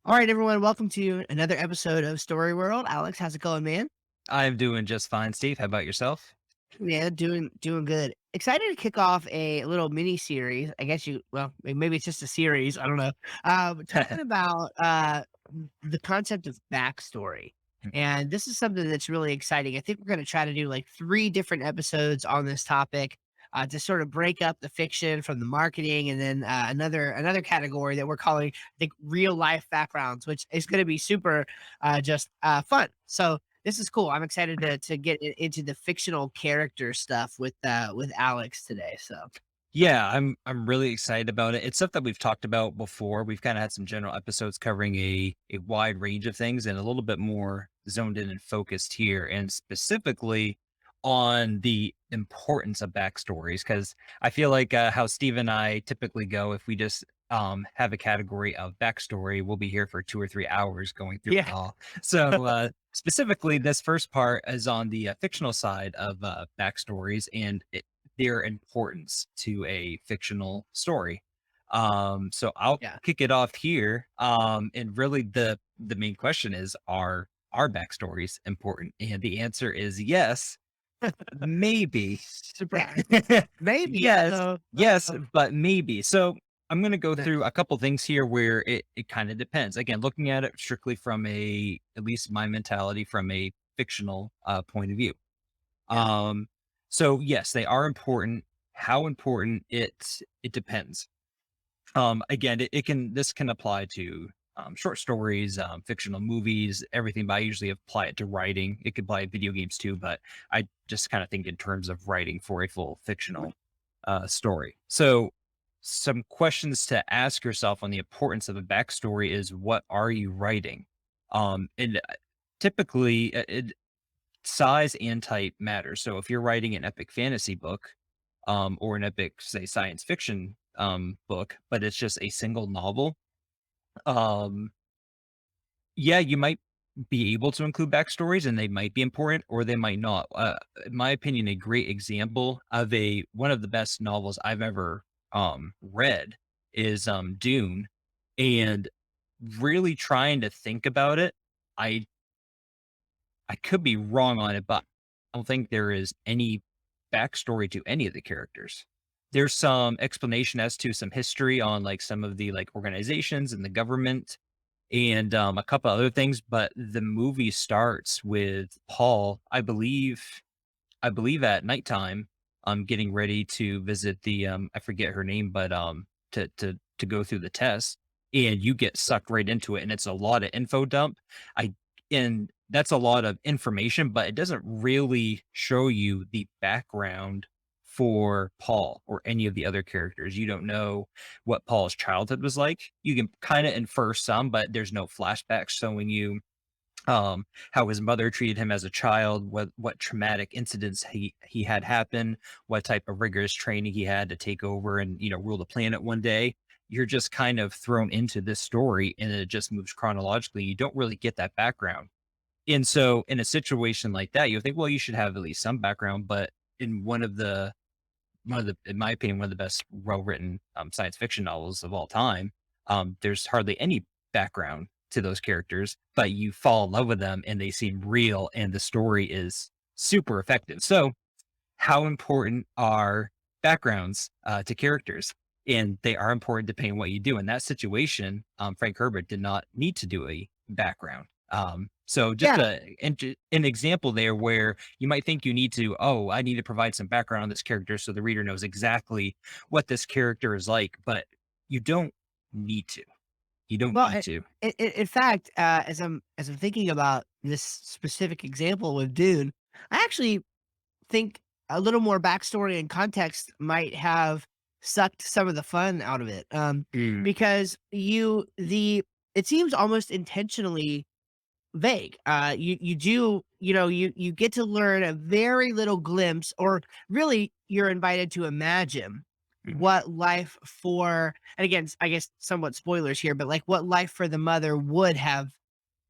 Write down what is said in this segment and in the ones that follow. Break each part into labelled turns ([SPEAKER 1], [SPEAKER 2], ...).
[SPEAKER 1] All right, everyone, welcome to another episode of Story World. Alex, how's it going, man?
[SPEAKER 2] I'm doing just fine, Steve. How about yourself?
[SPEAKER 1] Yeah, doing good. Excited to kick off a little mini series. I guess maybe it's just a series. I don't know. Talking about the concept of backstory, and this is something that's really exciting. I think we're going to try to do like three different episodes on this topic. To sort of break up the fiction from the marketing, and then another category that we're calling, I think, real life backgrounds, which is going to be super just fun. So this is cool. I'm excited to get into the fictional character stuff with Alex today. So
[SPEAKER 2] Yeah, I'm really excited about it. It's stuff that we've talked about before. We've kind of had some general episodes covering a wide range of things and a little bit more zoned in and focused here, and specifically on the importance of backstories. Because I feel like how Steve and I typically go, if we just have a category of backstory, we'll be here for 2 or 3 hours going through it
[SPEAKER 1] yeah,
[SPEAKER 2] all. So specifically, this first part is on the fictional side of backstories, and their importance to a fictional story. So I'll
[SPEAKER 1] yeah.
[SPEAKER 2] kick it off here. And really the main question is, are our backstories important? And the answer is yes, maybe.
[SPEAKER 1] Surprise. Maybe.
[SPEAKER 2] Yes,
[SPEAKER 1] So
[SPEAKER 2] yes, but maybe. So I'm gonna go through
[SPEAKER 1] nice.
[SPEAKER 2] a couple things here where it kind of depends. Again, looking at it strictly from a at least my mentality from a fictional point of view.
[SPEAKER 1] Yeah.
[SPEAKER 2] Um, so yes, they are important. How important it depends. Again, it can this can apply to short stories, fictional movies, everything. But I usually apply it to writing. It could apply to video games too, but I just kind of think in terms of writing for a full fictional story. So, some questions to ask yourself on the importance of a backstory is, what are you writing? And typically, size and type matters. So if you're writing an epic fantasy book, or an epic, say, science fiction book, but it's just a single novel, um, yeah, you might be able to include backstories, and they might be important, or they might not. In my opinion, a great example of a one of the best novels I've ever read is Dune, and really trying to think about it, I I could be wrong on it, but I don't think there is any backstory to any of the characters. There's some explanation as to some history on like some of the like organizations and the government and a couple other things, but the movie starts with Paul, I believe at nighttime, getting ready to visit the I forget her name, but to go through the test, and you get sucked right into it, and it's a lot of info dump. I and that's a lot of information, but it doesn't really show you the background for Paul or any of the other characters. You don't know what Paul's childhood was like. You can kind of infer some, but there's no flashbacks showing you how his mother treated him as a child, what traumatic incidents he had happen, what type of rigorous training he had to take over and rule the planet one day. You're just kind of thrown into this story, and it just moves chronologically. You don't really get that background, and so in a situation like that, you think, well, you should have at least some background. But in one of the, in my opinion, one of the best well written science fiction novels of all time, there's hardly any background to those characters, but you fall in love with them and they seem real, and the story is super effective. So, how important are backgrounds to characters? And they are important depending on what you do. In that situation, Frank Herbert did not need to do a background. So just
[SPEAKER 1] Yeah.
[SPEAKER 2] an example there where you might think you need to, oh, I need to provide some background on this character so the reader knows exactly what this character is like, but you don't need to. You don't
[SPEAKER 1] Well,
[SPEAKER 2] need to.
[SPEAKER 1] in fact, as I'm thinking about this specific example with Dune, I actually think a little more backstory and context might have sucked some of the fun out of it.
[SPEAKER 2] Mm,
[SPEAKER 1] Because it seems almost intentionally vague. You do, you get to learn a very little glimpse, or really, you're invited to imagine
[SPEAKER 2] mm,
[SPEAKER 1] what life for, and again, I guess somewhat spoilers here, but like what life for the mother would have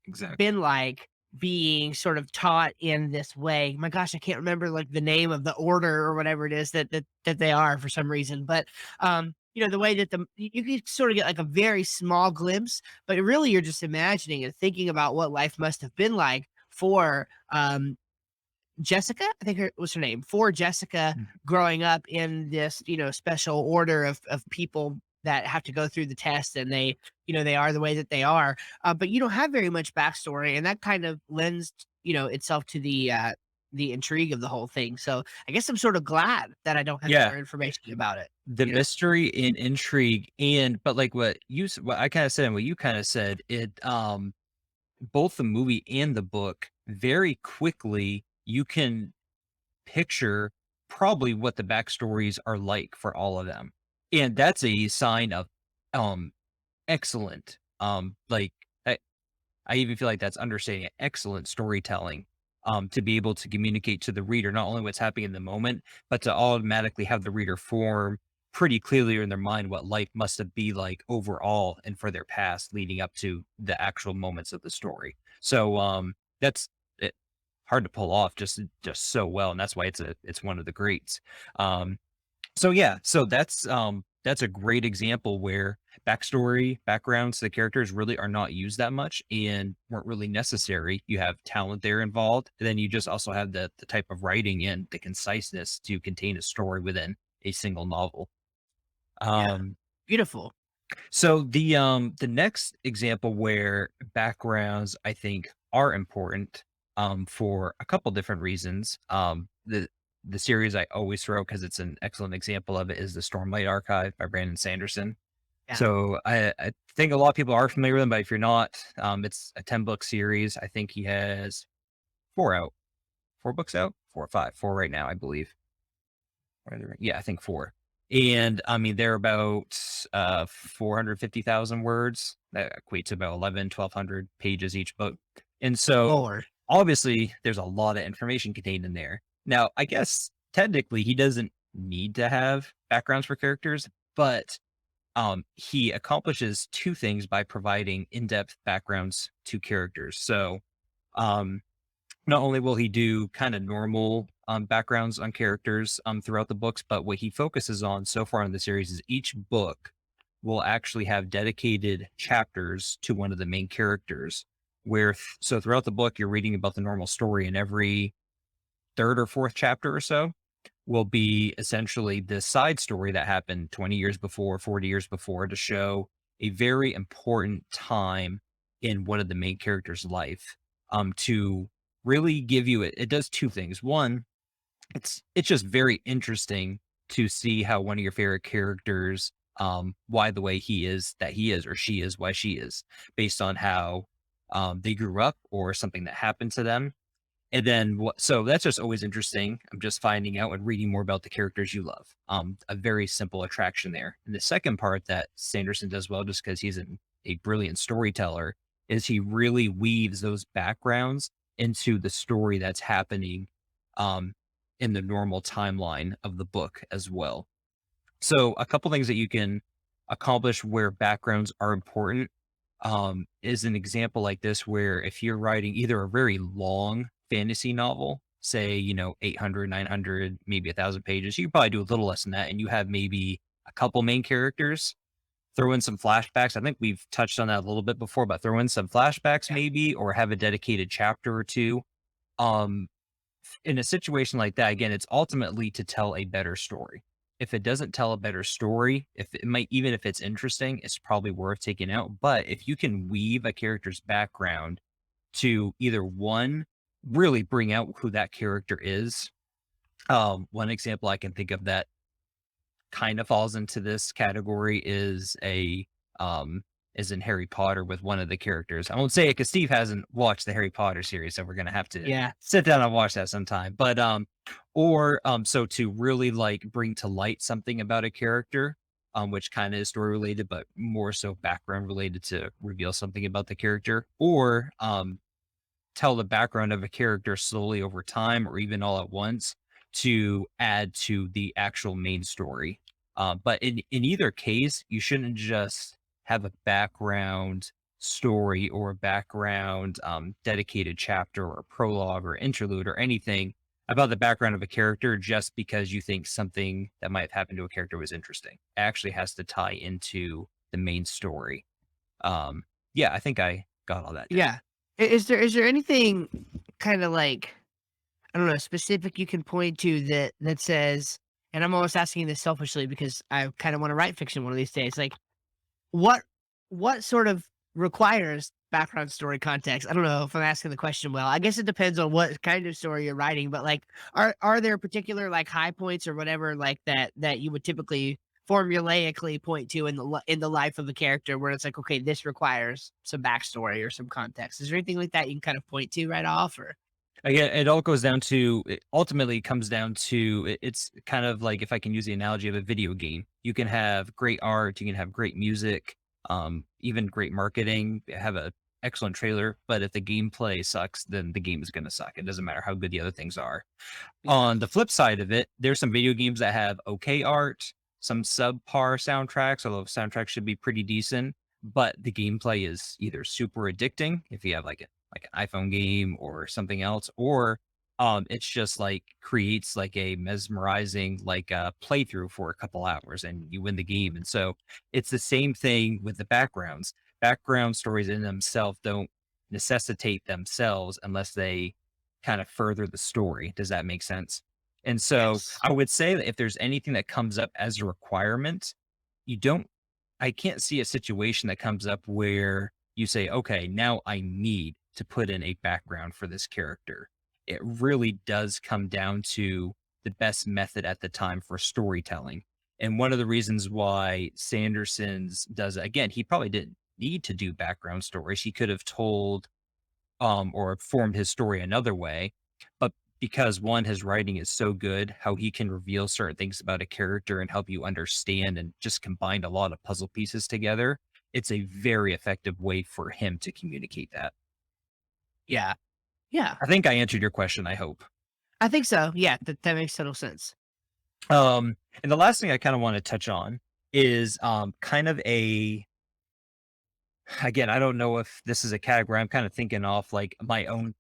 [SPEAKER 2] exactly.
[SPEAKER 1] been like, being sort of taught in this way. My gosh, I can't remember like the name of the order or whatever it is that they are for some reason. But the way that you can sort of get like a very small glimpse, but really you're just imagining and thinking about what life must have been like for Jessica, I think was her name, for Jessica
[SPEAKER 2] Mm.
[SPEAKER 1] growing up in this, special order of people that have to go through the test and they are the way that they are. But you don't have very much backstory, and that kind of lends, itself to the intrigue of the whole thing. So I guess I'm sort of glad that I don't have
[SPEAKER 2] Yeah,
[SPEAKER 1] more information about it.
[SPEAKER 2] the
[SPEAKER 1] You know?
[SPEAKER 2] mystery and intrigue, and but like what I kind of said and what you kind of said, it both the movie and the book very quickly you can picture probably what the backstories are like for all of them. And that's a sign of um excellent like I even feel like that's understating excellent storytelling, to be able to communicate to the reader not only what's happening in the moment, but to automatically have the reader form pretty clearly in their mind what life must have be like overall and for their past leading up to the actual moments of the story. So that's it, hard to pull off just so well, and that's why it's one of the greats. Um, so yeah, so that's a great example where backgrounds to the characters really are not used that much and weren't really necessary. You have talent there involved, and then you just also have the type of writing and the conciseness to contain a story within a single novel.
[SPEAKER 1] Yeah,
[SPEAKER 2] Um,
[SPEAKER 1] beautiful.
[SPEAKER 2] so the next example where backgrounds I think are important for a couple different reasons. The series I always throw because it's an excellent example of it is the Stormlight Archive by Brandon Sanderson.
[SPEAKER 1] Yeah,
[SPEAKER 2] So I think a lot of people are familiar with him, but if you're not, it's a 10-book series. I think he has four out, four books out, four or five, four right now, I believe. Yeah, I think 4. And, I mean, they're about, 450,000 words. That equates to about 1,100 pages each book. And so,
[SPEAKER 1] Lord.
[SPEAKER 2] obviously, there's a lot of information contained in there. Now, I guess, technically, he doesn't need to have backgrounds for characters, but, he accomplishes 2 things by providing in-depth backgrounds to characters. So, um not only will he do kind of normal backgrounds on characters throughout the books, but what he focuses on so far in the series is each book will actually have dedicated chapters to one of the main characters. So throughout the book, you're reading about the normal story, and every third or fourth chapter or so will be essentially the side story that happened 20 years before, 40 years before to show a very important time in one of the main characters' life. To really give you it does 2 things. One, it's just very interesting to see how one of your favorite characters, why the way he is that he is or she is why she is, based on how they grew up or something that happened to them. And then what so that's just always interesting. I'm just finding out and reading more about the characters you love. A very simple attraction there. And the second part that Sanderson does well, just because he's a brilliant storyteller, is he really weaves those backgrounds into the story that's happening um, in the normal timeline of the book as well. So a couple things that you can accomplish where backgrounds are important is an example like this where if you're writing either a very long fantasy novel, say, 800, 900, maybe 1,000 pages, you could probably do a little less than that. And you have maybe a couple main characters, throw in some flashbacks. I think we've touched on that a little bit before, but throw in some flashbacks
[SPEAKER 1] Yeah,
[SPEAKER 2] maybe, or have a dedicated chapter or two. Um, in a situation like that, again, it's ultimately to tell a better story. If it doesn't tell a better story, if it might, even if it's interesting, it's probably worth taking out. But if you can weave a character's background to either one, really bring out who that character is. One example I can think of that kind of falls into this category um is in Harry Potter with one of the characters. I won't say it because Steve hasn't watched the Harry Potter series, so we're gonna have to
[SPEAKER 1] yeah,
[SPEAKER 2] sit down and watch that sometime. But or so to really like bring to light something about a character, which kind of is story related, but more so background related to reveal something about the character, or tell the background of a character slowly over time or even all at once to add to the actual main story. But in either case, you shouldn't just have a background story or a background dedicated chapter or prologue or interlude or anything about the background of a character just because you think something that might have happened to a character was interesting. It actually has to tie into the main story. Um, yeah, I think I got all that down.
[SPEAKER 1] Yeah. Is there anything kinda like, I don't know, specific you can point to that says, and I'm almost asking this selfishly because I kinda wanna write fiction one of these days, like, what what sort of requires background story context? I don't know if I'm asking the question well. I guess it depends on what kind of story you're writing, but, like, are there particular, like, high points or whatever like that you would typically formulaically point to in the life of a character where it's like, "Okay, this requires some backstory or some context." Is there anything like that you can kind of point to right off or
[SPEAKER 2] Again, it all goes down to it ultimately comes down to it's kind of like if I can use the analogy of a video game. You can have great art, you can have great music, even great marketing, have a excellent trailer, but if the gameplay sucks, then the game is going to suck. It doesn't matter how good the other things are.
[SPEAKER 1] yeah.
[SPEAKER 2] On the flip side of it, there's some video games that have okay art, some subpar soundtracks, although soundtracks should be pretty decent, but the gameplay is either super addicting if you have like an iPhone game or something else, or it's just like creates like a mesmerizing like playthrough for a couple hours and you win the game. And so it's the same thing with the backgrounds. Background stories in themselves don't necessitate themselves unless they kind of further the story. Does that make sense? And so
[SPEAKER 1] Yes.
[SPEAKER 2] I would say that if there's anything that comes up as a requirement, you don't I can't see a situation that comes up where you say, okay, now I need to put in a background for this character. It really does come down to the best method at the time for storytelling. And one of the reasons why Sanderson's does it, again, he probably didn't need to do background stories. He could have told or formed his story another way. But because one, his writing is so good, how he can reveal certain things about a character and help you understand and just combine a lot of puzzle pieces together, it's a very effective way for him to communicate that.
[SPEAKER 1] Yeah. Yeah.
[SPEAKER 2] I think I answered your question, I hope.
[SPEAKER 1] I think so. Yeah, that makes total sense.
[SPEAKER 2] And the last thing I kind of want to touch on is kind of a again, I don't know if this is a category. I'm kind of thinking off like my own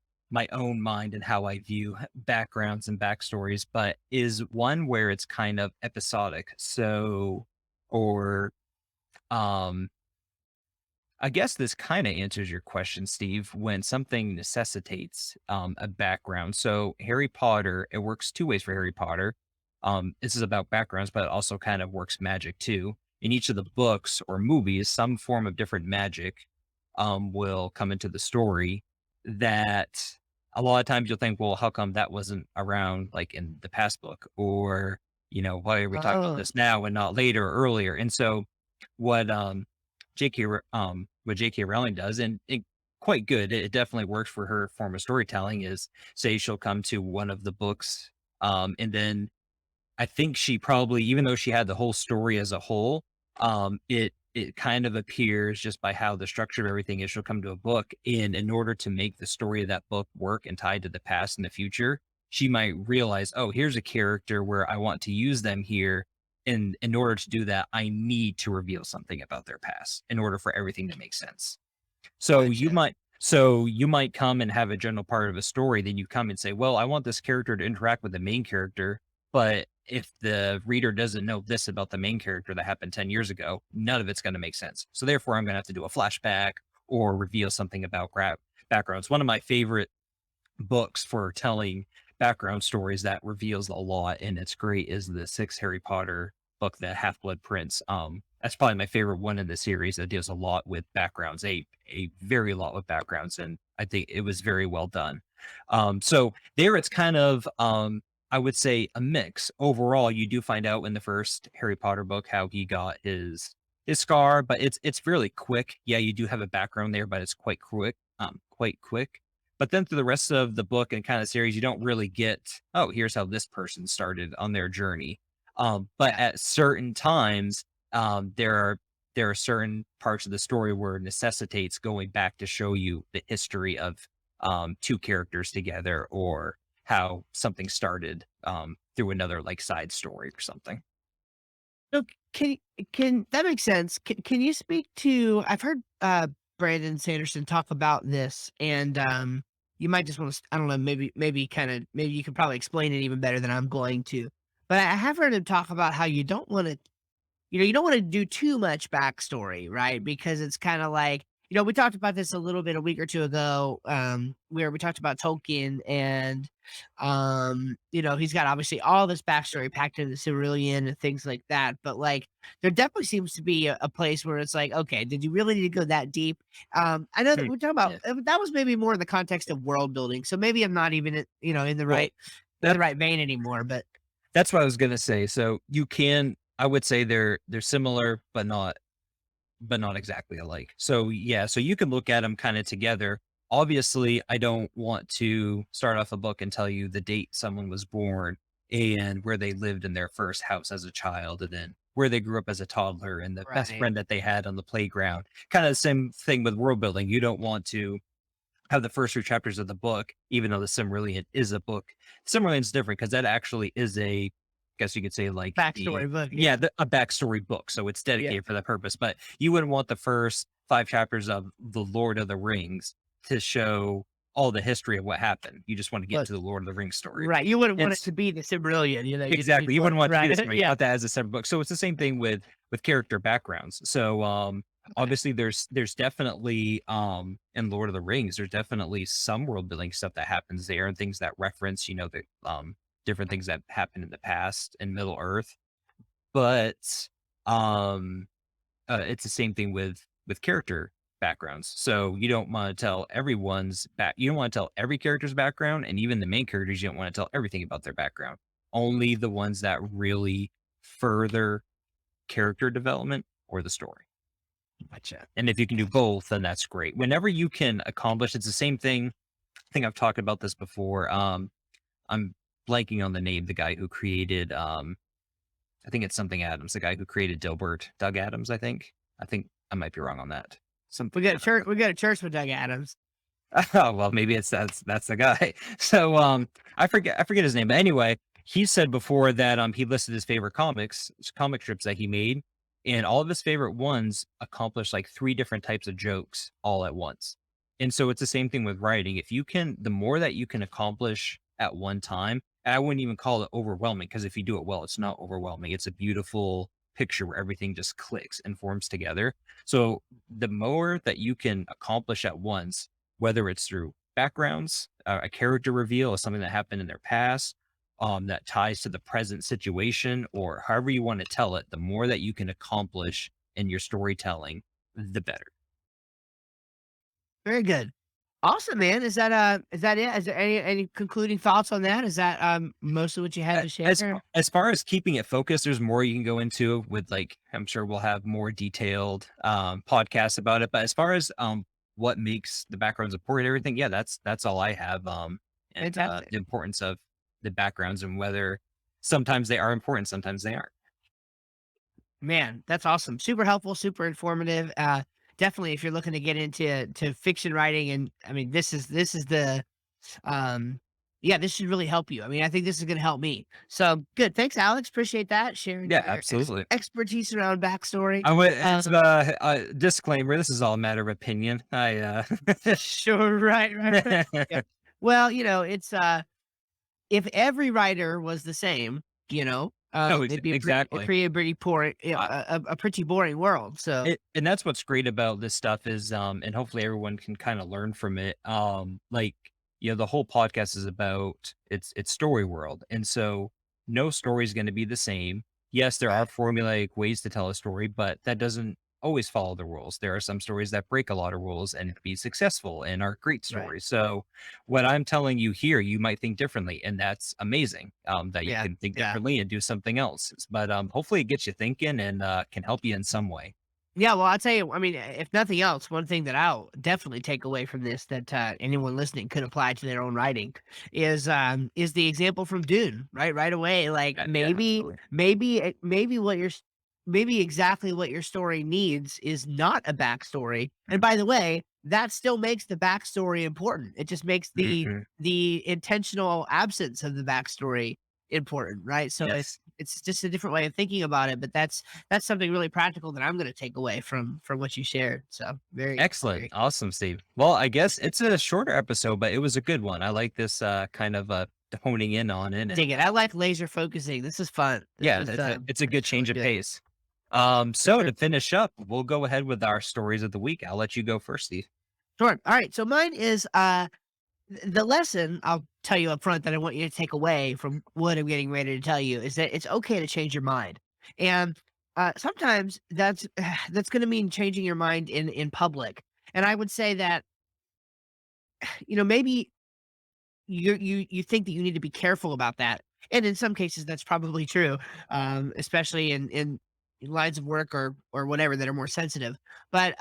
[SPEAKER 2] mind and how I view backgrounds and backstories, but is one where it's kind of episodic. So, or um, I guess this kind of answers your question, Steve, when something necessitates a background. So, Harry Potter, it works two ways for Harry Potter. This is about backgrounds, but it also kind of works magic too. In each of the books or movies, some form of different magic will come into the story that a lot of times you'll think, well, how come that wasn't around like in the past book? Or, why are we talking about
[SPEAKER 1] Oh,
[SPEAKER 2] this now and not later or earlier? And so what what J.K. Rowling does, and it quite good. It definitely works for her form of storytelling. Is say she'll come to one of the books, and then I think she probably, even though she had the whole story as a whole, it kind of appears just by how the structure of everything is. She'll come to a book, and in order to make the story of that book work and tied to the past and the future, she might realize, oh, here's a character where I want to use them here. And in order to do that, I need to reveal something about their past in order for everything to make sense.
[SPEAKER 1] gotcha.
[SPEAKER 2] So you might come and have a general part of a story, then you come and say, "Well, I want this character to interact with the main character," but if the reader doesn't know this about the main character that happened 10 years ago, none of it's gonna make sense. So therefore, I'm gonna have to do a flashback or reveal something about backgrounds. One of my favorite books for telling background stories that reveals a lot, and it's great, is the sixth Harry Potter book, The Half-Blood Prince. That's probably my favorite one in the series that deals a lot with backgrounds, a very lot with backgrounds, and I think it was very well done. So there it's kind of I would say a mix. Overall, you do find out in the first Harry Potter book how he got his scar, but it's fairly quick. Yeah, you do have a background there, but it's quite quick. But then through the rest of the book and kind of series, you don't really get, oh, here's how this person started on their journey. But
[SPEAKER 1] Yeah.
[SPEAKER 2] at certain times, there are certain parts of the story where it necessitates going back to show you the history of two characters together or how something started through another like side story or something.
[SPEAKER 1] So can that makes sense. Can you speak to I've heard Brandon Sanderson talk about this and you might just want to, I don't know, maybe you could probably explain it even better than I'm going to. But I have heard him talk about how you don't want to, you don't wanna do too much backstory, right? Because it's kinda like, we talked about this a little bit a week or 2 ago, where we talked about Tolkien and, he's got obviously all this backstory packed into the Silmarillion and things like that, but, like, there definitely seems to be a place where it's like, "Okay, did you really need to go that deep?" I know that
[SPEAKER 2] Hmm.
[SPEAKER 1] we're talking about
[SPEAKER 2] Yeah.
[SPEAKER 1] that was maybe more in the context of world building, so maybe I'm not even in the
[SPEAKER 2] Well,
[SPEAKER 1] in the
[SPEAKER 2] that
[SPEAKER 1] right vein anymore, but
[SPEAKER 2] that's what I was gonna say. So you can, I would say they're similar, but not exactly alike. So yeah, so you can look at them kind of together. Obviously, I don't want to start off a book and tell you the date someone was born and where they lived in their first house as a child, and then where they grew up as a toddler and the best
[SPEAKER 1] right,
[SPEAKER 2] friend that they had on the playground. Kind of the same thing with world building. You don't want to have the first 2 chapters of the book, even though the Silmarillion is a book. Silmarillion's different because that actually is a, guess you could say, like, the,
[SPEAKER 1] backstory book,
[SPEAKER 2] yeah,
[SPEAKER 1] yeah,
[SPEAKER 2] a backstory book, so it's
[SPEAKER 1] yeah,
[SPEAKER 2] dedicated for that purpose, but you wouldn't want the first 5 chapters of The Lord of the Rings to show all the history of what happened. You just want to get
[SPEAKER 1] but
[SPEAKER 2] to the Lord of the Rings story.
[SPEAKER 1] right, you wouldn't want it
[SPEAKER 2] It's
[SPEAKER 1] to be the Silmarillion, you'd
[SPEAKER 2] exactly, you
[SPEAKER 1] want
[SPEAKER 2] wouldn't want it to be this
[SPEAKER 1] right,
[SPEAKER 2] way, you
[SPEAKER 1] yeah,
[SPEAKER 2] want that as a separate book, so it's the same thing with character backgrounds. So,
[SPEAKER 1] okay,
[SPEAKER 2] obviously there's definitely, in Lord of the Rings, there's definitely some world building stuff that happens there and things that reference, the, different things that happened in the past in Middle Earth, but, um, it's the same thing with character backgrounds. So you don't wanna tell everyone's back you don't wanna tell every character's background, and even the main characters, you don't wanna tell everything about their background. Only the ones that really further character development or the story.
[SPEAKER 1] gotcha,
[SPEAKER 2] And if you can do
[SPEAKER 1] gotcha.
[SPEAKER 2] both, then that's great. Whenever you can accomplish, it's the same thing. I think I've talked about this before. I'm blanking on the name, the guy who created, I think it's something Adams, the guy who created Dilbert, Doug Adams, I think. I think I might be wrong on that. Something Adams.
[SPEAKER 1] We got a church with Doug Adams.
[SPEAKER 2] Oh, well, maybe it's that's the guy. So, I forget his name, but anyway, he said before that, he listed his favorite comic strips that he made, and all of his favorite ones accomplished, like, 3 different types of jokes all at once. And so it's the same thing with writing. If you can, the more that you can accomplish at one time, and I wouldn't even call it overwhelming, because if you do it well, it's not overwhelming. It's a beautiful picture where everything just clicks and forms together. So, the more that you can accomplish at once, whether it's through backgrounds, a character reveal of something that happened in their past, that ties to the present situation, or however you want to tell it, the more that you can accomplish in your storytelling, the better.
[SPEAKER 1] Very good. Awesome, man. Is that it? Is there any concluding thoughts on that? Is that, mostly what you had to share?
[SPEAKER 2] As far as keeping it focused, there's more you can go into with, like, I'm sure we'll have more detailed podcasts about it. But as far as what makes the backgrounds important, and everything, yeah, that's all I have. And
[SPEAKER 1] Fantastic.
[SPEAKER 2] the importance of the backgrounds and whether sometimes they are important, sometimes they aren't.
[SPEAKER 1] Man, that's awesome. Super helpful, super informative. Definitely if you're looking to get into fiction writing and I mean this is the um yeah, this should really help you. I mean, I think this is gonna help me. So good. Thanks, Alex. Appreciate that. Sharing
[SPEAKER 2] Yeah,
[SPEAKER 1] your
[SPEAKER 2] absolutely.
[SPEAKER 1] expertise around backstory.
[SPEAKER 2] I would,
[SPEAKER 1] Uh,
[SPEAKER 2] it's a disclaimer. This is all a matter of opinion.
[SPEAKER 1] sure, right. Yeah. Well, it's if every writer was the same,
[SPEAKER 2] No,
[SPEAKER 1] it'd
[SPEAKER 2] exactly.
[SPEAKER 1] be a pretty boring, a pretty boring world. So
[SPEAKER 2] And that's what's great about this stuff is, and hopefully everyone can kind of learn from it. Like, the whole podcast is about, it's story world. And so no story is going to be the same. Yes, there are
[SPEAKER 1] right,
[SPEAKER 2] formulaic ways to tell a story, but that doesn't always follow the rules. There are some stories that break a lot of rules and be successful and are great
[SPEAKER 1] right.
[SPEAKER 2] stories. So what I'm telling you here, you might think differently, and that's amazing. That you
[SPEAKER 1] Yeah,
[SPEAKER 2] can think
[SPEAKER 1] yeah.
[SPEAKER 2] differently and do something else. But hopefully it gets you thinking and can help you in some way.
[SPEAKER 1] Yeah, well, I'll tell you, I mean, if nothing else, one thing that I'll definitely take away from this that anyone listening could apply to their own writing is the example from Dune, right? Right away, like
[SPEAKER 2] Yeah, absolutely.
[SPEAKER 1] maybe exactly what your story needs is not a backstory. And by the way, that still makes the backstory important. It just makes the
[SPEAKER 2] Mhm.
[SPEAKER 1] the intentional absence of the backstory important, right? So
[SPEAKER 2] Yes.
[SPEAKER 1] it's just a different way of thinking about it. But that's something really practical that I'm going to take away from what you shared. So
[SPEAKER 2] Excellent.
[SPEAKER 1] very
[SPEAKER 2] Awesome, Steve. Well, I guess it's a shorter episode, but it was a good one. I like this kind of honing in on it. And
[SPEAKER 1] dig it. I like laser focusing. This is fun.
[SPEAKER 2] yeah, it's a
[SPEAKER 1] This
[SPEAKER 2] good
[SPEAKER 1] is really
[SPEAKER 2] change of
[SPEAKER 1] good
[SPEAKER 2] pace.
[SPEAKER 1] for
[SPEAKER 2] So
[SPEAKER 1] sure.
[SPEAKER 2] to finish up, we'll go ahead with our stories of the week. I'll let you go first, Steve.
[SPEAKER 1] Sure. All right. So mine is the lesson I'll tell you up front that I want you to take away from what I'm getting ready to tell you is that it's okay to change your mind. And sometimes that's going to mean changing your mind in public. And I would say that maybe you think that you need to be careful about that. And in some cases that's probably true. Especially in lines of work or whatever that are more sensitive. But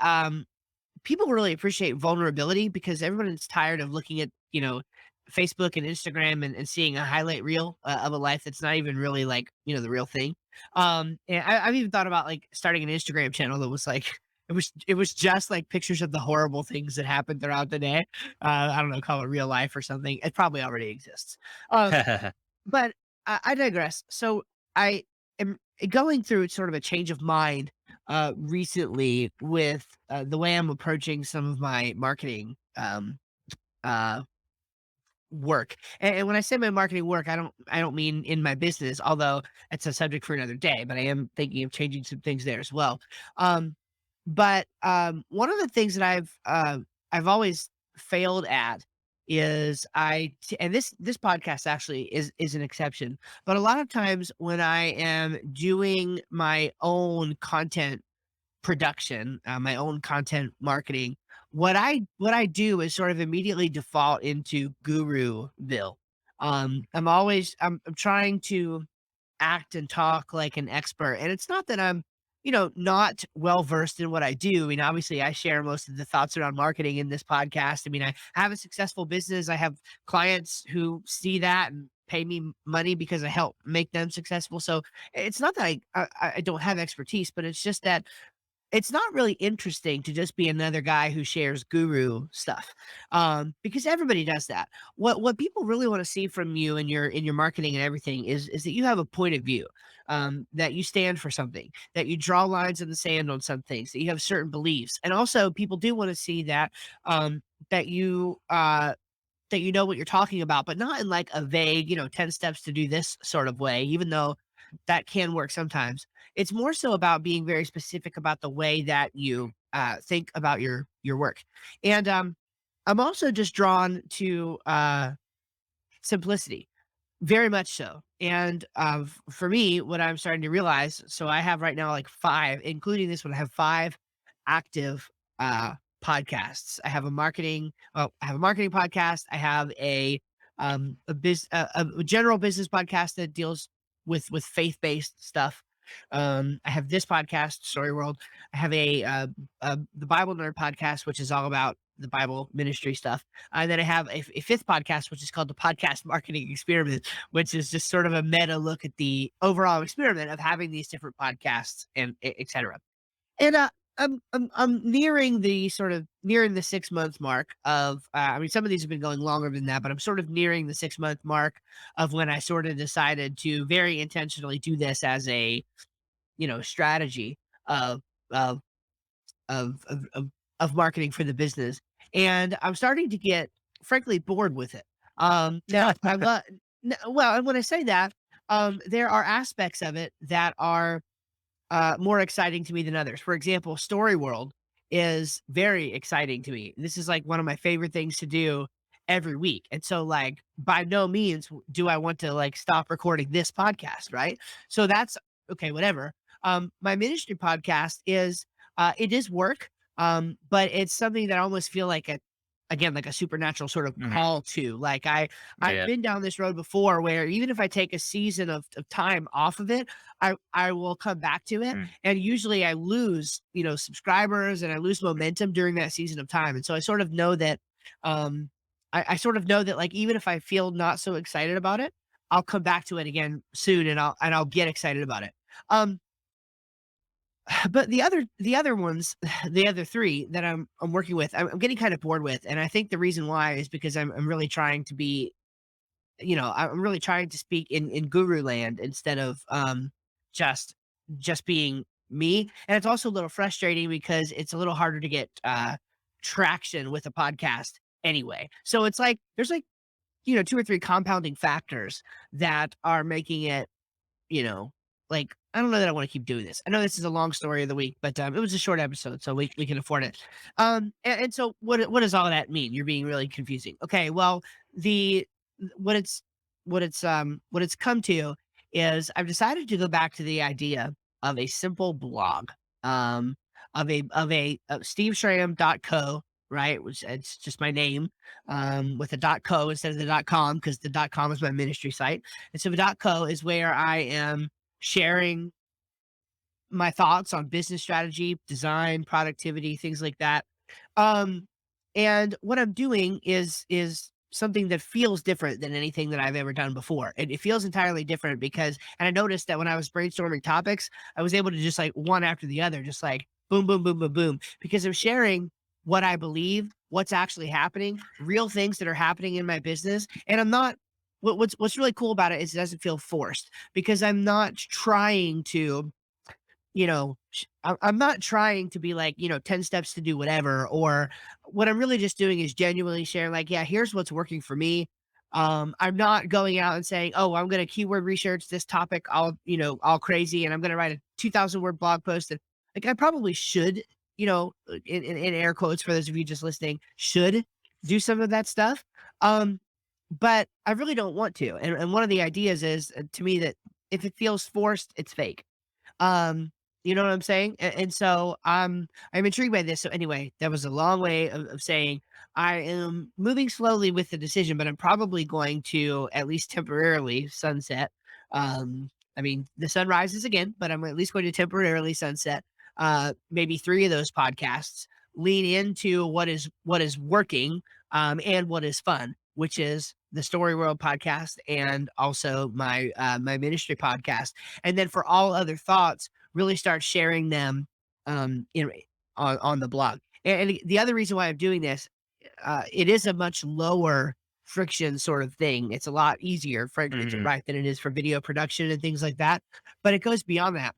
[SPEAKER 1] people really appreciate vulnerability because everyone is tired of looking at, Facebook and Instagram and seeing a highlight reel of a life that's not even really like, the real thing. And I've even thought about like starting an Instagram channel that was like, it was just like pictures of the horrible things that happened throughout the day. I don't know, call it real life or something. It probably already exists. Um, but I digress. So I am going through sort of a change of mind recently with the way I'm approaching some of my marketing uh, work. And when I say my marketing work, I don't mean in my business, although it's a subject for another day. But I am thinking of changing some things there as well. But one of the things that I've always failed at is and this podcast actually is an exception. But a lot of times when I am doing my own content production, my own content marketing, what I do is sort of immediately default into Guruville. I'm trying to act and talk like an expert. And it's not that I'm, not well versed in what I do. I mean, obviously, I share most of the thoughts around marketing in this podcast. I mean, I have a successful business. I have clients who see that and pay me money because I help make them successful. So it's not that I don't have expertise, but it's just that it's not really interesting to just be another guy who shares guru stuff, because everybody does that. What people really want to see from you and your marketing and everything is that you have a point of view, that you stand for something, that you draw lines in the sand on some things, that you have certain beliefs, and also people do want to see um, that you know what you're talking about, but not in like a vague, 10 steps to do this sort of way, even though that can work sometimes. It's more so about being very specific about the way that you think about your work. And I'm also just drawn to simplicity. Very much so. And, for me, what I'm starting to realize, so I have right now like 5, including this one, I have 5 active, podcasts. I have a marketing podcast. I have a general business podcast that deals with faith-based stuff. I have this podcast, Story World. I have the Bible Nerd podcast, which is all about the Bible ministry stuff. And then I have a 5th podcast, which is called the Podcast Marketing Experiment, which is just sort of a meta look at the overall experiment of having these different podcasts and et cetera. And I'm nearing the 6 month mark of I mean some of these have been going longer than that, but I'm sort of nearing the 6 month mark of when I sort of decided to very intentionally do this as a strategy of of of marketing for the business. And I'm starting to get frankly bored with it. Now I love well, and when I say that, there are aspects of it that are more exciting to me than others. For example, Story World is very exciting to me. This is like one of my favorite things to do every week. And so like by no means do I want to like stop recording this podcast, right? So that's okay, whatever. My ministry podcast is it is work, but it's something that I almost feel like again like a supernatural sort of
[SPEAKER 2] Mhm.
[SPEAKER 1] call to. Like I've
[SPEAKER 2] Yeah.
[SPEAKER 1] been down this road before where even if I take a season of time off of it, I will come back to it,
[SPEAKER 2] Mm.
[SPEAKER 1] and usually I lose, subscribers and I lose momentum during that season of time, and so I sort of know that, I sort of know that, like, even if I feel not so excited about it, I'll come back to it again soon, and I'll get excited about it. Um, but the other ones, the other 3 that I'm working with, I'm getting kind of bored with, and I think the reason why is because I'm really trying to be I'm really trying to speak in guru land instead of just just being me. And it's also a little frustrating because it's a little harder to get traction with a podcast anyway. So it's like there's like, two or three compounding factors that are making it, you know, like, I don't know that I wanna keep doing this. I know this is a long story of the week, but, it was a short episode, so we can afford it. And so what does all that mean? You're being really confusing. Okay, well, the what it's what it's come to is I've decided to go back to the idea of a simple blog, um, of steveschramm.co, right? Which it's just my name, with a .co instead of the .com because the .com is my ministry site. And so the .co is where I am sharing my thoughts on business strategy, design, productivity, things like that. Um, and what I'm doing is something that feels different than anything that I've ever done before. It feels entirely different because and I noticed that when I was brainstorming topics, I was able to just like one after the other, just like boom, boom, boom, boom, boom, because I'm sharing what I believe, what's actually happening, real things that are happening in my business. And I'm not what's really cool about it is it doesn't feel forced because I'm not trying to I'm not trying to be like, 10 steps to do whatever, or what I'm really just doing is genuinely sharing, like, yeah, here's what's working for me. I'm not going out and saying, oh, I'm going to keyword research this topic all crazy, and I'm going to write a 2,000 word blog post. And like, I probably should, in air quotes for those of you just listening, should do some of that stuff. Um, but I really don't want to. And one of the ideas is to me that if it feels forced, it's fake. um, you know what I'm saying? And so I'm intrigued by this. So anyway, that was a long way of saying I am moving slowly with the decision, but I'm probably going to at least temporarily sunset. I mean, the sun rises again, but I'm at least going to temporarily sunset maybe three of those podcasts, lean into what is working and what is fun, which is the Story World podcast and also my ministry podcast. And then for all other thoughts, really start sharing them on the blog. And the other reason why I'm doing this, it is a much lower friction sort of thing. It's a lot easier, frankly, to
[SPEAKER 2] Mhm.
[SPEAKER 1] write than it is for video production and things like that. But it goes beyond that.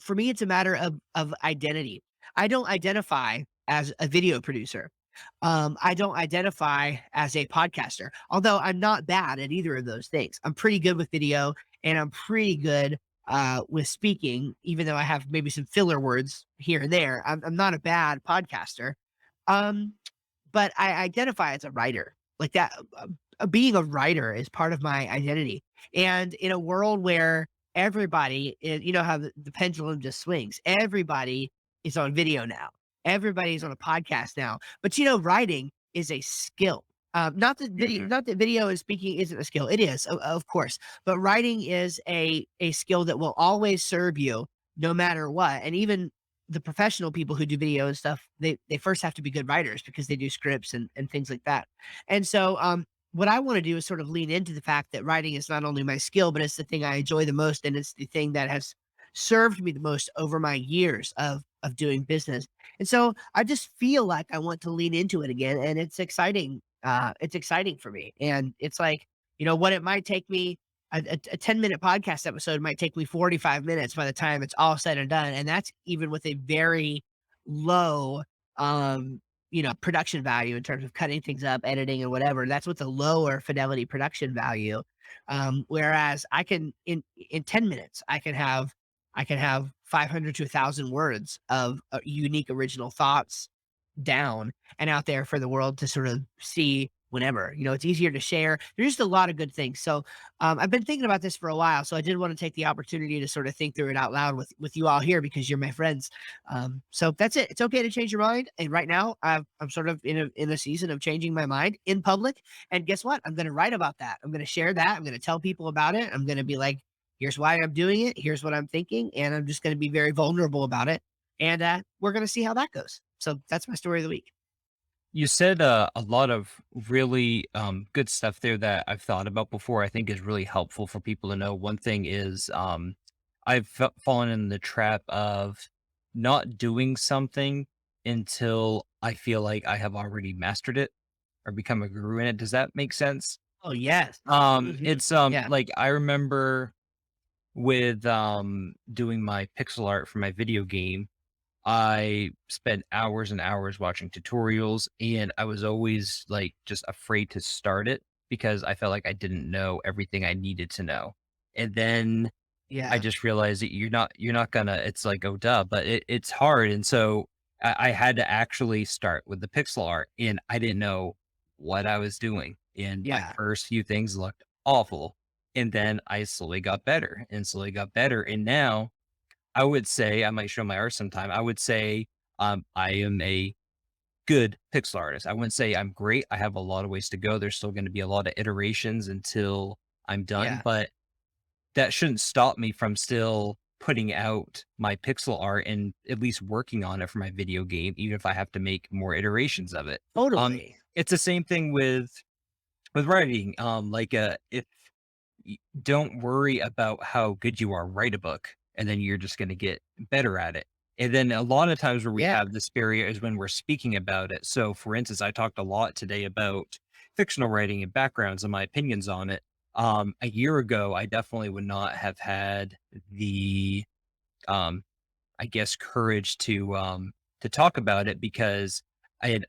[SPEAKER 1] For me, it's a matter of identity. I don't identify as a video producer. I don't identify as a podcaster, although I'm not bad at either of those things. I'm pretty good with video and I'm pretty good with speaking, even though I have maybe some filler words here and there. I'm not a bad podcaster. Um, but I identify as a writer. Like that, being a writer is part of my identity. And in a world where everybody is, you know how the pendulum just swings, everybody is on video now. Everybody's on a podcast now. But writing is a skill.
[SPEAKER 2] Mhm.
[SPEAKER 1] Not that video and speaking isn't a skill. It is, of course, but writing is a skill that will always serve you no matter what. And even the professional people who do video and stuff, they first have to be good writers because they do scripts and things like that. And so what I want to do is sort of lean into the fact that writing is not only my skill, but it's the thing I enjoy the most and it's the thing that has served me the most over my years of doing business. And so I just feel like I want to lean into it again and it's exciting. It's exciting for me. And it's like, what it might take me a 10-minute podcast episode might take me 45 minutes by the time it's all said and done. And that's even with a very low, production value in terms of cutting things up, editing and whatever. That's with a lower fidelity production value. Whereas in 10 minutes, I can have 500 to 1,000 words of unique original thoughts down and out there for the world to sort of see whenever. It's easier to share. There's just a lot of good things. So I've been thinking about this for a while. So I did want to take the opportunity to sort of think through it out loud with you all here because you're my friends. So that's it. It's okay to change your mind. And right now I'm sort of in a season of changing my mind in public. And guess what? I'm going to write about that. I'm going to share that. I'm going to tell people about it. I'm going to be like, here's why I'm doing it. Here's what I'm thinking. And I'm just going to be very vulnerable about it and we're going to see how that goes. So that's my story of the week.
[SPEAKER 2] You said a lot of really good stuff there that I've thought about before. I think is really helpful for people to know. One thing is I've fallen in the trap of not doing something until I feel like I have already mastered it or become a guru in it. Does that make sense?
[SPEAKER 1] Oh, yes. Mhm.
[SPEAKER 2] It's
[SPEAKER 1] Yeah,
[SPEAKER 2] like I remember with doing my pixel art for my video game, I spent hours and hours watching tutorials, and I was always like just afraid to start it because I felt like I didn't know everything I needed to know. And then I
[SPEAKER 1] yeah,
[SPEAKER 2] just realized that you're not gonna, it's like, oh duh, but it's hard. And so I had to actually start with the pixel art, and I didn't know what I was doing. And my
[SPEAKER 1] yeah,
[SPEAKER 2] first few things looked awful. And then I slowly got better and slowly got better. And now I would say, I might show my art sometime. I would say I am a good pixel artist. I wouldn't say I'm great. I have a lot of ways to go. There's still going to be a lot of iterations until I'm done,
[SPEAKER 1] yeah.
[SPEAKER 2] but that shouldn't stop me from still putting out my pixel art and at least working on it for my video game, even if I have to make more iterations of it. Um,
[SPEAKER 1] Totally.
[SPEAKER 2] it's the same thing with writing. If don't worry about how good you are, write a book, and then you're just going to get better at it. And then a lot of times where we
[SPEAKER 1] Yeah.
[SPEAKER 2] have this barrier is when we're speaking about it. So, for instance, I talked a lot today about fictional writing and backgrounds and my opinions on it. A year ago, I definitely would not have had the um, I guess, courage to talk about it because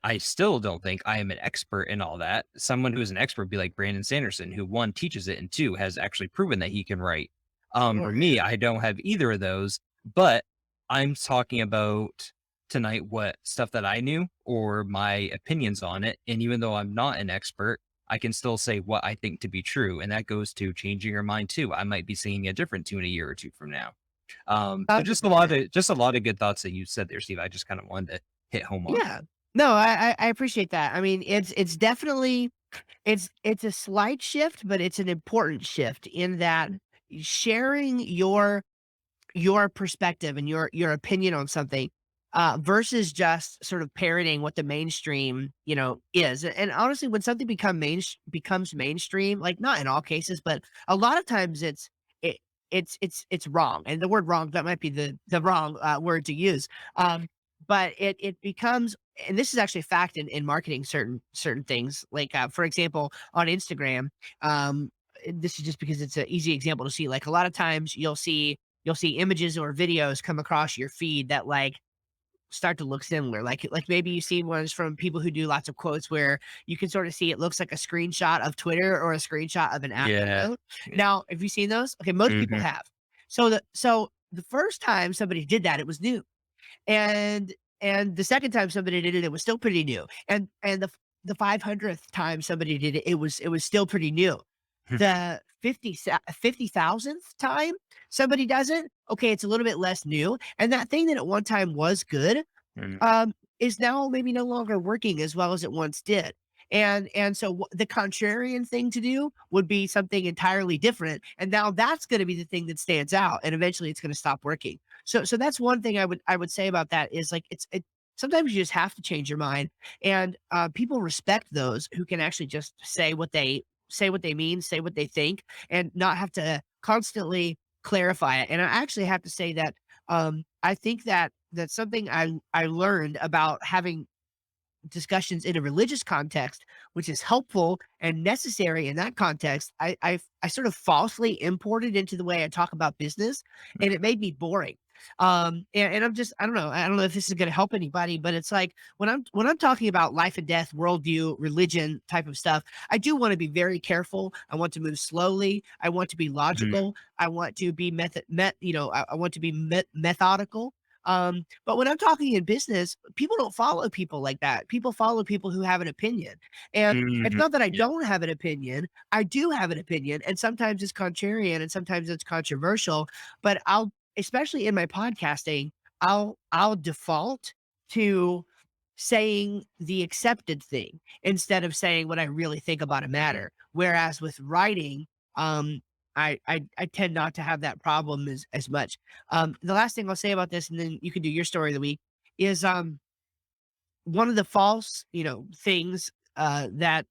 [SPEAKER 2] I still don't think I am an expert in all that. Someone who is an expert would be like Brandon Sanderson, who one teaches it and two has actually proven that he can write. For
[SPEAKER 1] Sure,
[SPEAKER 2] me,
[SPEAKER 1] yeah.
[SPEAKER 2] I don't have either of those, but I'm talking about tonight what stuff that I knew or my opinions on it. And even though I'm not an expert, I can still say what I think to be true. And that goes to changing your mind too. I might be singing a different tune a year or two from now. So just a lot
[SPEAKER 1] 100%.
[SPEAKER 2] of just a lot of good thoughts that you said there, Steve. I just kind of wanted to hit home on.
[SPEAKER 1] Yeah. No, I appreciate that. I mean, it's definitely it's a slight shift, but it's an important shift in that sharing your perspective and your opinion on something, versus just sort of parroting what the mainstream, is. And honestly, when something becomes mainstream, like not in all cases, but a lot of times it it's wrong. And the word wrong, that might be the wrong word to use. But it becomes, and this is actually a fact in marketing certain things. Like for example, on Instagram, this is just because it's an easy example to see. Like a lot of times you'll see images or videos come across your feed that like start to look similar. Like maybe you see ones from people who do lots of quotes where you can sort of see it looks like a screenshot of Twitter or a screenshot of an Apple
[SPEAKER 2] Yeah.
[SPEAKER 1] note.
[SPEAKER 2] Yeah.
[SPEAKER 1] Now, have you seen those? Okay, most people
[SPEAKER 2] Mhm.
[SPEAKER 1] have. So the first time somebody did that, it was new. And and the second time somebody did it, it was still pretty new. And the 500th time somebody did it, it was still pretty new. The 50,000th time somebody does it, okay, it's a little bit less new, and that thing that at one time was good,
[SPEAKER 2] Mhm.
[SPEAKER 1] um, is now maybe no longer working as well as it once did. And so the contrarian thing to do would be something entirely different, and now that's going to be the thing that stands out, and eventually it's going to stop working. So that's one thing I would say about that is like sometimes you just have to change your mind, and people respect those who can actually just say what they mean, say what they think, and not have to constantly clarify it. And I actually have to say that I think that that's something I learned about having discussions in a religious context, which is helpful and necessary in that context. I sort of falsely imported into the way I talk about business, and it made me boring. And I don't know if this is going to help anybody, but it's like when I'm talking about life and death, worldview, religion type of stuff, I do want to be very careful. I want to move slowly. I want to be
[SPEAKER 2] Mhm.
[SPEAKER 1] logical. I want to be I want to be methodical. But when I'm talking in business, people don't follow people like that. People follow people who have an opinion. And it's
[SPEAKER 2] Mhm.
[SPEAKER 1] not that I
[SPEAKER 2] Yeah.
[SPEAKER 1] don't have an opinion. I do have an opinion. And sometimes it's contrarian and sometimes it's controversial. But especially in my podcasting, I'll default to saying the accepted thing instead of saying what I really think about a matter. Whereas with writing, um, I tend not to have that problem as much. The last thing I'll say about this, and then you can do your story of the week, is one of the false, things that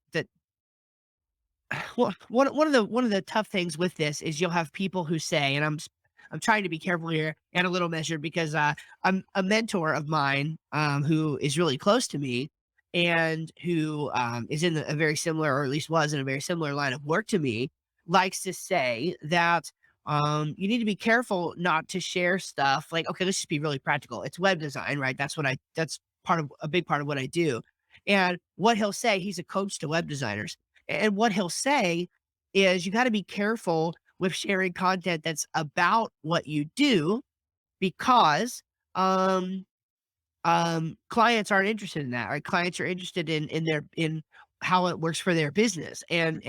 [SPEAKER 1] well, one of the tough things with this is you'll have people who say, and I'm trying to be careful here and a little measured because I'm a mentor of mine who is really close to me, and who is in a very similar, or at least was in a very similar line of work to me, likes to say that you need to be careful not to share stuff like, okay, let's just be really practical. It's web design, right? That's part of a big part of what I do. And what he'll say, he's a coach to web designers. And what he'll say is you got to be careful with sharing content that's about what you do because um clients aren't interested in that, right? Clients are interested in how it works for their business. You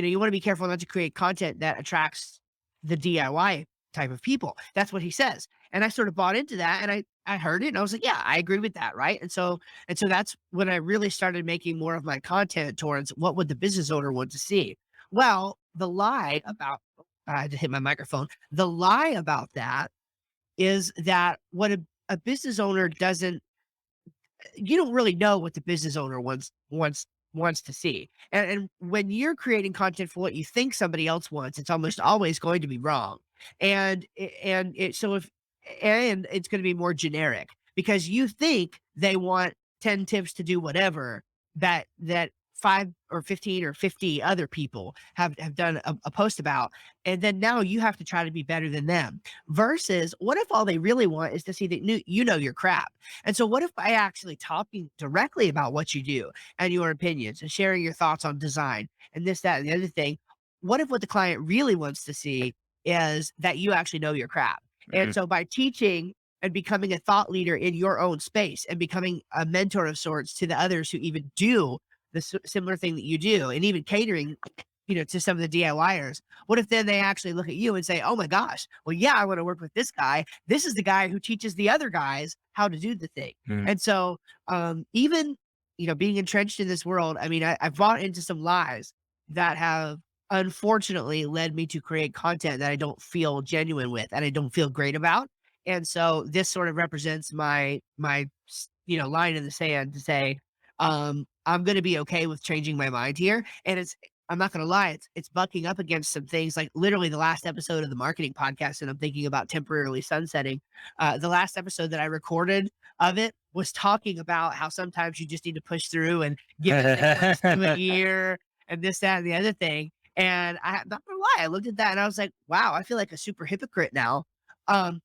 [SPEAKER 1] know, you want to be careful not to create content that attracts the DIY type of people. That's what he says. And I sort of bought into that, and I heard it and I was like, yeah, I agree with that, right? And so that's when I really started making more of my content towards what would the business owner want to see. Well, the lie about I had to hit my microphone. The lie about that is that what a business owner doesn't you don't really know what the business owner wants to see. And when you're creating content for what you think somebody else wants, it's almost always going to be wrong. And it so if and it's going to be more generic because you think they want 10 tips to do whatever that 5 or 15 or 50 other people have done a post about, and then now you have to try to be better than them versus what if all they really want is to see that you know your crap. And so, what if by actually talking directly about what you do and your opinions and sharing your thoughts on design and this, that, and the other thing, what if what the client really wants to see is that you actually know your crap? And
[SPEAKER 2] Mm,
[SPEAKER 1] so, by teaching and becoming a thought leader in your own space and becoming a mentor of sorts to the others who even do the similar thing that you do, and even catering, you know, to some of the DIYers. What if then they actually look at you and say, "Oh my gosh, well, yeah, I want to work with this guy. This is the guy who teaches the other guys how to do the thing."
[SPEAKER 2] mm,
[SPEAKER 1] And so, even you know, being entrenched in this world, I mean, I've bought into some lies that have unfortunately led me to create content that I don't feel genuine with and I don't feel great about. And so, this sort of represents you know, line in the sand to say, I'm going to be okay with changing my mind here. And I'm not gonna lie, it's bucking up against some things, like, literally the last episode of the marketing podcast, and I'm thinking about temporarily sunsetting. The last episode that I recorded of it was talking about how sometimes you just need to push through and give it Netflix to a year and this, that, and the other thing, and I'm not gonna lie, I looked at that and I was like, "Wow, I feel like a super hypocrite now." Um,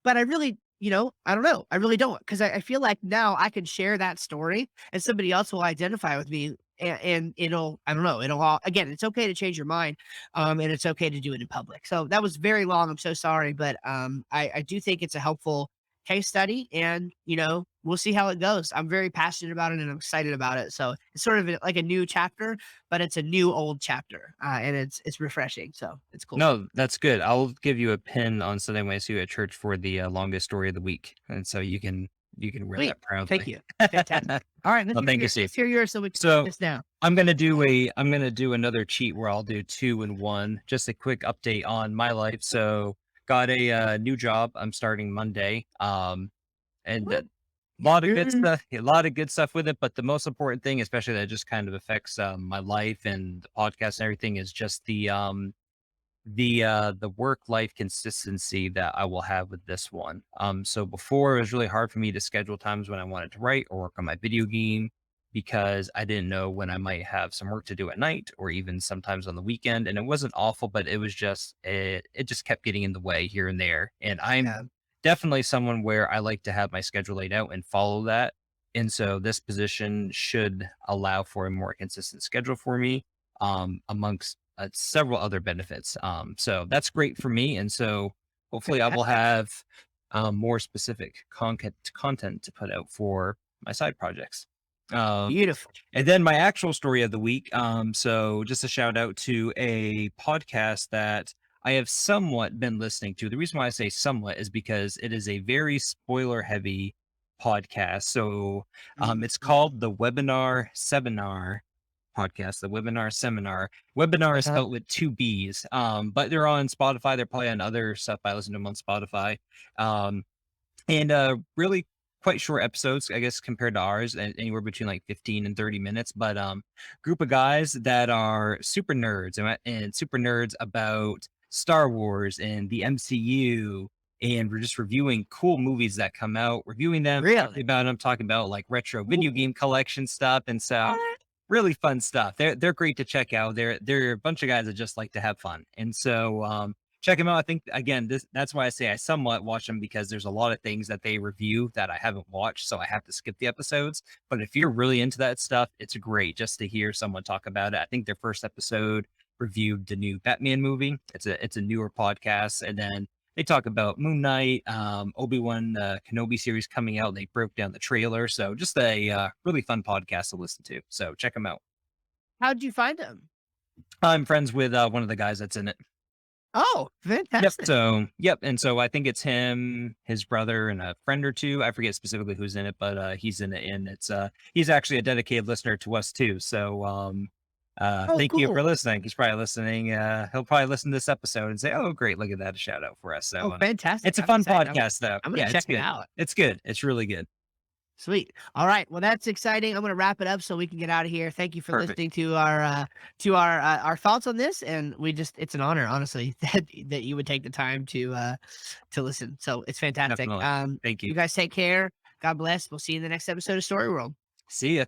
[SPEAKER 1] but I really, you know, I don't know. I really don't because I feel like now I can share that story and somebody else will identify with me and it'll, I don't know, it'll all, again, it's okay to change your mind. And it's okay to do it in public. So that was very long. I'm so sorry. But I do think it's a helpful case study and, you know, we'll see how it goes. I'm very passionate about it and I'm excited about it. So it's sort of like a new chapter, but it's a new old chapter. And it's refreshing. So it's cool.
[SPEAKER 2] no, that's good. I'll give you a pin on Sunday when I see you at church for the longest story of the week, and so you can wear
[SPEAKER 1] Sweet.
[SPEAKER 2] that
[SPEAKER 1] Thank
[SPEAKER 2] proudly.
[SPEAKER 1] you. Fantastic. All right,
[SPEAKER 2] Well, thank you, Steve.
[SPEAKER 1] let's hear yours so we can break
[SPEAKER 2] So
[SPEAKER 1] this down.
[SPEAKER 2] I'm gonna do another cheat where I'll do two in one. Just a quick update on my life. So got a new job. I'm starting Monday. And
[SPEAKER 1] Woo.
[SPEAKER 2] a lot of good
[SPEAKER 1] Mm,
[SPEAKER 2] stuff, a lot of good stuff with it. But the most important thing, especially that just kind of affects my life and the podcast and everything, is just the work life consistency that I will have with this one. So before it was really hard for me to schedule times when I wanted to write or work on my video game because I didn't know when I might have some work to do at night or even sometimes on the weekend. And it wasn't awful, but it was just it just kept getting in the way here and there. And I'm
[SPEAKER 1] yeah,
[SPEAKER 2] definitely someone where I like to have my schedule laid out and follow that. And so this position should allow for a more consistent schedule for me amongst several other benefits. So that's great for me. And so hopefully I will
[SPEAKER 1] fantastic.
[SPEAKER 2] have more specific content to put out for my side projects. Um,
[SPEAKER 1] Beautiful.
[SPEAKER 2] and then my actual story of the week. So just a shout out to a podcast that I have somewhat been listening to. The reason why I say somewhat is because it is a very spoiler heavy podcast. So it's
[SPEAKER 1] Mhm.
[SPEAKER 2] called the Webinar Seminar podcast, the Webinar Seminar. Webinar is
[SPEAKER 1] Uh-huh.
[SPEAKER 2] spelled with two B's, but they're on Spotify. They're probably on other stuff. I listen to them on Spotify. Um, and really quite short episodes, I guess, compared to ours, and anywhere between like 15 and 30 minutes. But group of guys that are super nerds and super nerds about Star Wars and the MCU and we're just reviewing cool movies that come out, reviewing them,
[SPEAKER 1] Really?
[SPEAKER 2] talking about like retro video
[SPEAKER 1] Ooh,
[SPEAKER 2] game collection stuff, and so
[SPEAKER 1] what?
[SPEAKER 2] really fun stuff. They're great to check out. They're a bunch of guys that just like to have fun, and so check them out. I think again, that's why I say I somewhat watch them because there's a lot of things that they review that I haven't watched, so I have to skip the episodes. But if you're really into that stuff, it's great just to hear someone talk about it. I think their first episode reviewed the new Batman movie. It's a newer podcast, and then they talk about Moon Knight, Obi-Wan Kenobi series coming out. They broke down the trailer, so just a really fun podcast to listen to. So check them out.
[SPEAKER 1] How'd you find them?
[SPEAKER 2] I'm friends with one of the guys that's in it.
[SPEAKER 1] Oh,
[SPEAKER 2] Yep.
[SPEAKER 1] fantastic.
[SPEAKER 2] So yep, and so I think it's him, his brother, and a friend or two. I forget specifically who's in it, but he's in it, and it's he's actually a dedicated listener to us too. So
[SPEAKER 1] Oh,
[SPEAKER 2] thank you for
[SPEAKER 1] cool.
[SPEAKER 2] listening. He's probably listening. He'll probably listen to this episode and say, "Oh, great, look at that, a shout out for us." So
[SPEAKER 1] Oh, fantastic.
[SPEAKER 2] it's a
[SPEAKER 1] I'm
[SPEAKER 2] fun
[SPEAKER 1] excited.
[SPEAKER 2] podcast, though.
[SPEAKER 1] I'm gonna
[SPEAKER 2] Yeah, it's
[SPEAKER 1] check it
[SPEAKER 2] good.
[SPEAKER 1] out.
[SPEAKER 2] It's good. It's really good.
[SPEAKER 1] Sweet. All right. Well, that's exciting. I'm going to wrap it up so we can get out of here. Thank you for
[SPEAKER 2] Perfect.
[SPEAKER 1] listening to our thoughts on this, and we just it's an honor, honestly, that you would take the time to listen. So it's fantastic.
[SPEAKER 2] Definitely. Thank you.
[SPEAKER 1] You guys take care. God bless. We'll see you in the next episode of Story World.
[SPEAKER 2] See ya.